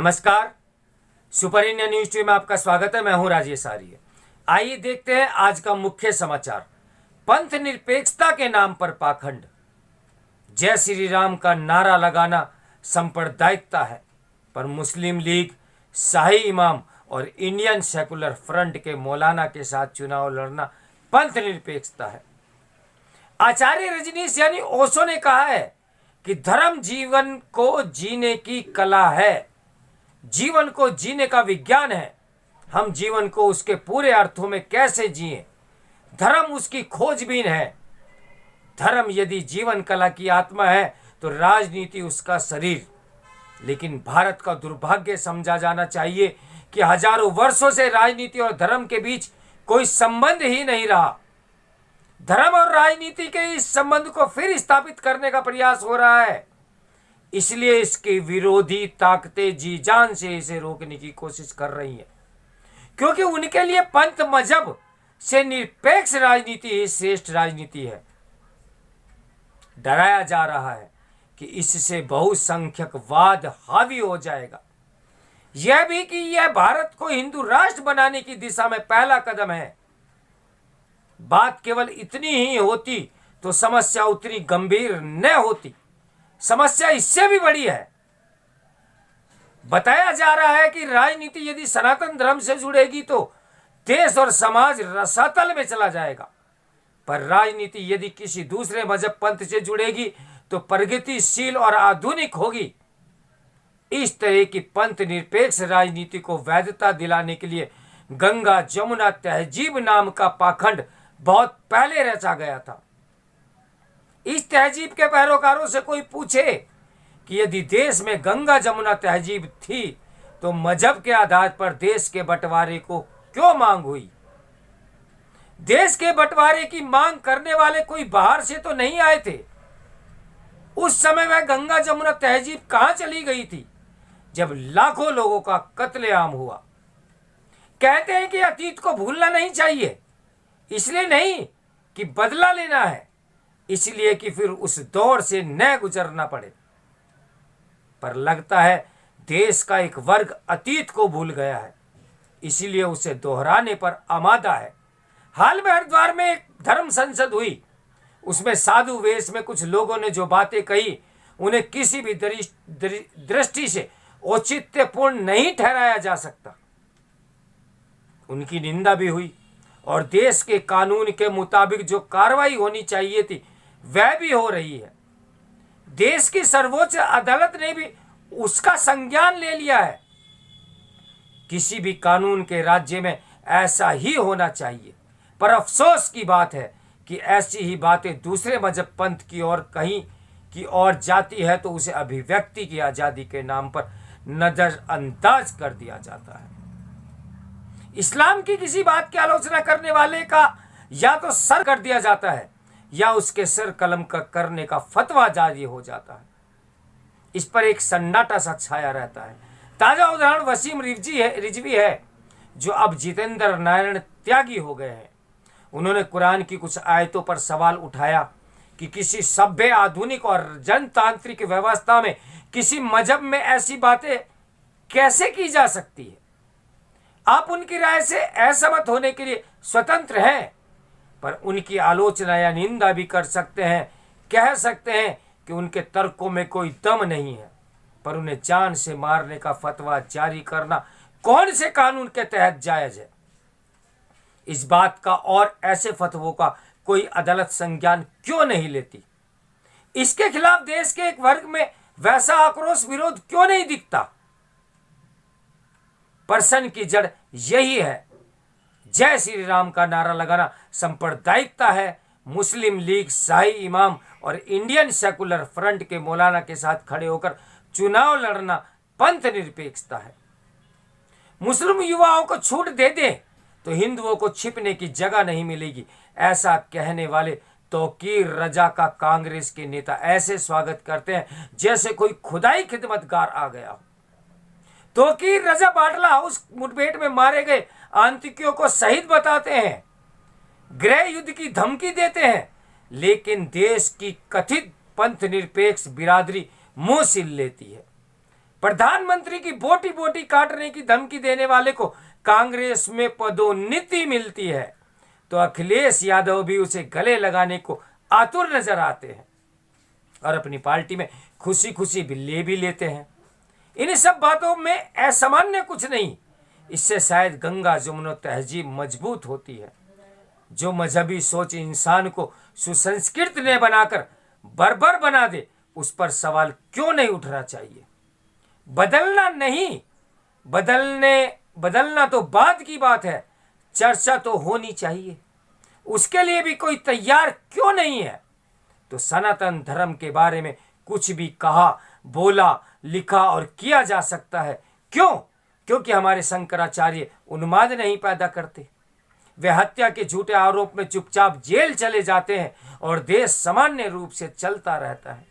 नमस्कार। Super India news TV में आपका स्वागत है। मैं हूं राजेश आर्य। आइए देखते हैं आज का मुख्य समाचार। पंथ निरपेक्षता के नाम पर पाखंड, जय श्री राम का नारा लगाना सांप्रदायिकता है, पर मुस्लिम लीग, शाही इमाम और इंडियन सेकुलर फ्रंट के मौलाना के साथ चुनाव लड़ना पंथ निरपेक्षता है। आचार्य रजनीश यानी ओशो ने कहा है कि धर्म जीवन को जीने की कला है, जीवन को जीने का विज्ञान है। हम जीवन को उसके पूरे अर्थों में कैसे जिएं, धर्म उसकी खोजबीन है। धर्म यदि जीवन कला की आत्मा है तो राजनीति उसका शरीर। लेकिन भारत का दुर्भाग्य समझा जाना चाहिए कि हजारों वर्षों से राजनीति और धर्म के बीच कोई संबंध ही नहीं रहा। धर्म और राजनीति के इस संबंध को फिर स्थापित करने का प्रयास हो रहा है, इसलिए इसके विरोधी ताकतें जी जान से इसे रोकने की कोशिश कर रही हैं, क्योंकि उनके लिए पंथ मजहब से निरपेक्ष राजनीति ही श्रेष्ठ राजनीति है। डराया जा रहा है कि इससे बहुसंख्यकवाद हावी हो जाएगा। यह भी कि यह भारत को हिंदू राष्ट्र बनाने की दिशा में पहला कदम है। बात केवल इतनी ही होती तो समस्या उतनी गंभीर न होती। समस्या इससे भी बड़ी है। बताया जा रहा है कि राजनीति यदि सनातन धर्म से जुड़ेगी तो देश और समाज रसातल में चला जाएगा, पर राजनीति यदि किसी दूसरे मजहब पंथ से जुड़ेगी तो प्रगतिशील और आधुनिक होगी। इस तरह की पंथ निरपेक्ष राजनीति को वैधता दिलाने के लिए गंगा जमुना तहजीब नाम का पाखंड बहुत पहले रचा गया था। इस तहजीब के पैरोकारों से कोई पूछे कि यदि देश में गंगा जमुना तहजीब थी तो मजहब के आधार पर देश के बंटवारे को क्यों मांग हुई? देश के बंटवारे की मांग करने वाले कोई बाहर से तो नहीं आए थे। उस समय वह गंगा जमुना तहजीब कहां चली गई थी जब लाखों लोगों का कत्लेआम हुआ? कहते हैं कि अतीत को भूलना नहीं चाहिए, इसलिए नहीं कि बदला लेना है, इसलिए कि फिर उस दौर से न गुजरना पड़े। पर लगता है देश का एक वर्ग अतीत को भूल गया है, इसीलिए उसे दोहराने पर आमादा है। हाल में हरिद्वार में एक धर्म संसद हुई। उसमें साधु वेश में कुछ लोगों ने जो बातें कही उन्हें किसी भी दृष्टि से औचित्यपूर्ण नहीं ठहराया जा सकता। उनकी निंदा भी हुई और देश के कानून के मुताबिक जो कार्रवाई होनी चाहिए थी वह भी हो रही है। देश की सर्वोच्च अदालत ने भी उसका संज्ञान ले लिया है। किसी भी कानून के राज्य में ऐसा ही होना चाहिए, पर अफसोस की बात है कि ऐसी ही बातें दूसरे मजहब पंथ की ओर कहीं की ओर जाती है तो उसे अभिव्यक्ति की आजादी के नाम पर नजरअंदाज कर दिया जाता है। इस्लाम की किसी बात की आलोचना करने वाले का या तो सर कर दिया जाता है या उसके सर कलम का करने का फतवा जारी हो जाता है। इस पर एक सन्नाटा सा छाया रहता है। ताजा उदाहरण वसीम रिजवी है, जो अब जितेंद्र नारायण त्यागी हो गए हैं। उन्होंने कुरान की कुछ आयतों पर सवाल उठाया कि किसी सभ्य, आधुनिक और जनतांत्रिक व्यवस्था में किसी मजहब में ऐसी बातें कैसे की जा सकती है। आप उनकी राय से असहमत होने के लिए स्वतंत्र हैं, पर उनकी आलोचना या निंदा भी कर सकते हैं। कह सकते हैं कि उनके तर्कों में कोई दम नहीं है, पर उन्हें जान से मारने का फतवा जारी करना कौन से कानून के तहत जायज है? इस बात का और ऐसे फतवों का कोई अदालत संज्ञान क्यों नहीं लेती? इसके खिलाफ देश के एक वर्ग में वैसा आक्रोश, विरोध क्यों नहीं दिखता? प्रश्न की जड़ यही है। जय श्री राम का नारा लगाना सांप्रदायिकता है। मुस्लिम लीग, शाही इमाम और इंडियन सेकुलर फ्रंट के मौलाना के साथ खड़े होकर चुनाव लड़ना पंथ निरपेक्षता है। मुस्लिम युवाओं को छूट दे दे तो हिंदुओं को छिपने की जगह नहीं मिलेगी, ऐसा कहने वाले तौकीर रजा का कांग्रेस के नेता ऐसे स्वागत करते हैं जैसे कोई खुदाई खिदमतगार आ गया हो। तौकीर रजा बाटला हाउस मुठभेड़ में मारे गए आतंकियों को शहीद बताते हैं, गृह युद्ध की धमकी देते हैं, लेकिन देश की कथित पंथ निरपेक्ष बिरादरी मुंह सिल लेती है। प्रधानमंत्री की बोटी बोटी काटने की धमकी देने वाले को कांग्रेस में पदोन्नति मिलती है तो अखिलेश यादव भी उसे गले लगाने को आतुर नजर आते हैं और अपनी पार्टी में खुशी खुशी ले भी लेते हैं। इन सब बातों में असामान्य कुछ नहीं, इससे शायद गंगा जमुना तहजीब मजबूत होती है। जो मजहबी सोच इंसान को सुसंस्कृत ने बनाकर बर्बर बना दे, उस पर सवाल क्यों नहीं उठना चाहिए। बदलना नहीं, बदलना तो बाद की बात है, चर्चा तो होनी चाहिए। उसके लिए भी कोई तैयार क्यों नहीं है। तो सनातन धर्म के बारे में कुछ भी कहा, बोला, लिखा और किया जा सकता है। क्यों? क्योंकि हमारे शंकराचार्य उन्माद नहीं पैदा करते। वे हत्या के झूठे आरोप में चुपचाप जेल चले जाते हैं और देश सामान्य रूप से चलता रहता है।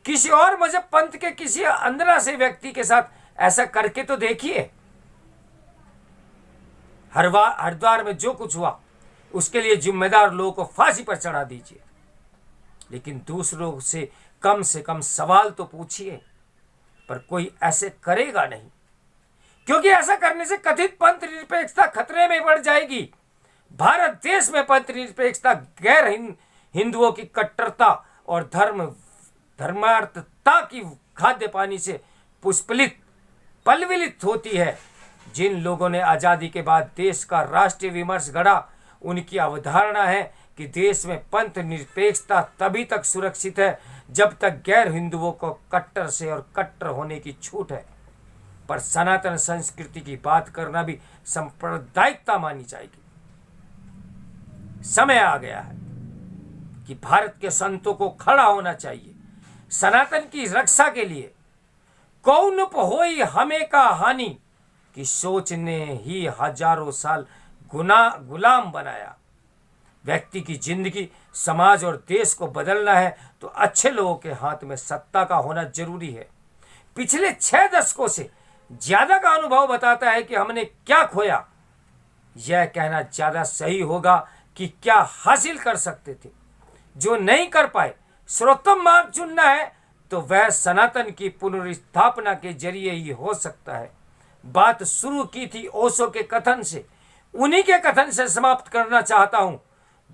किसी और मजहब पंथ के किसी अंदरा से व्यक्ति के साथ ऐसा करके तो देखिए। हरिद्वार में जो कुछ हुआ उसके लिए जिम्मेदार लोगों को फांसी पर चढ़ा दीजिए, लेकिन दूसरों से कम सवाल तो पूछिए। पर कोई ऐसे करेगा नहीं, क्योंकि ऐसा करने से कथित पंथ निरपेक्षता खतरे में बढ़ जाएगी। भारत देश में पंथ निरपेक्षता, गैर हिंदुओं की कट्टरता और धर्मार्थता की खाद्य पानी से पलविलित होती है। जिन लोगों ने आज़ादी के बाद देश का राष्ट्रीय विमर्श गढ़ा, उनकी अवधारणा है कि देश में पंथ निरपेक्षता तभी तक सुरक्षित है जब तक गैर हिंदुओं को कट्टर से और कट्टर होने की छूट है। पर सनातन संस्कृति की बात करना भी सांप्रदायिकता मानी जाएगी। समय आ गया है कि भारत के संतों को खड़ा होना चाहिए सनातन की रक्षा के लिए। कौनुप होई हमें का हानि की सोच ने ही हजारों साल गुलाम बनाया। व्यक्ति की जिंदगी, समाज और देश को बदलना है तो अच्छे लोगों के हाथ में सत्ता का होना जरूरी है। पिछले 6 दशकों से ज्यादा का अनुभव बताता है कि हमने क्या खोया, यह कहना ज्यादा सही होगा कि क्या हासिल कर सकते थे। जो नहीं कर पाए, सर्वोत्तम मार्ग चुनना है तो वह सनातन की पुनर्स्थापना के जरिए ही हो सकता है। बात शुरू की थी ओशो के कथन से, उन्हीं के कथन से समाप्त करना चाहता हूं।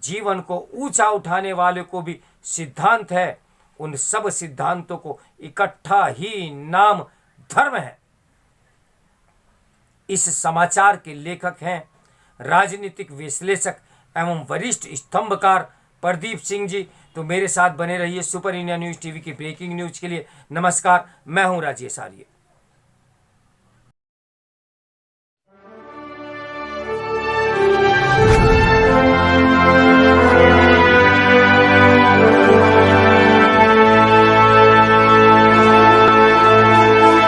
जीवन को ऊंचा उठाने वाले को भी सिद्धांत है, उन सब सिद्धांतों को इकट्ठा ही नाम धर्म है। इस समाचार के लेखक हैं राजनीतिक विश्लेषक एवं वरिष्ठ स्तंभकार प्रदीप सिंह जी। तो मेरे साथ बने रहिए सुपर इंडिया न्यूज़ टीवी की ब्रेकिंग न्यूज के लिए। नमस्कार, मैं हूं राजेश आर्य।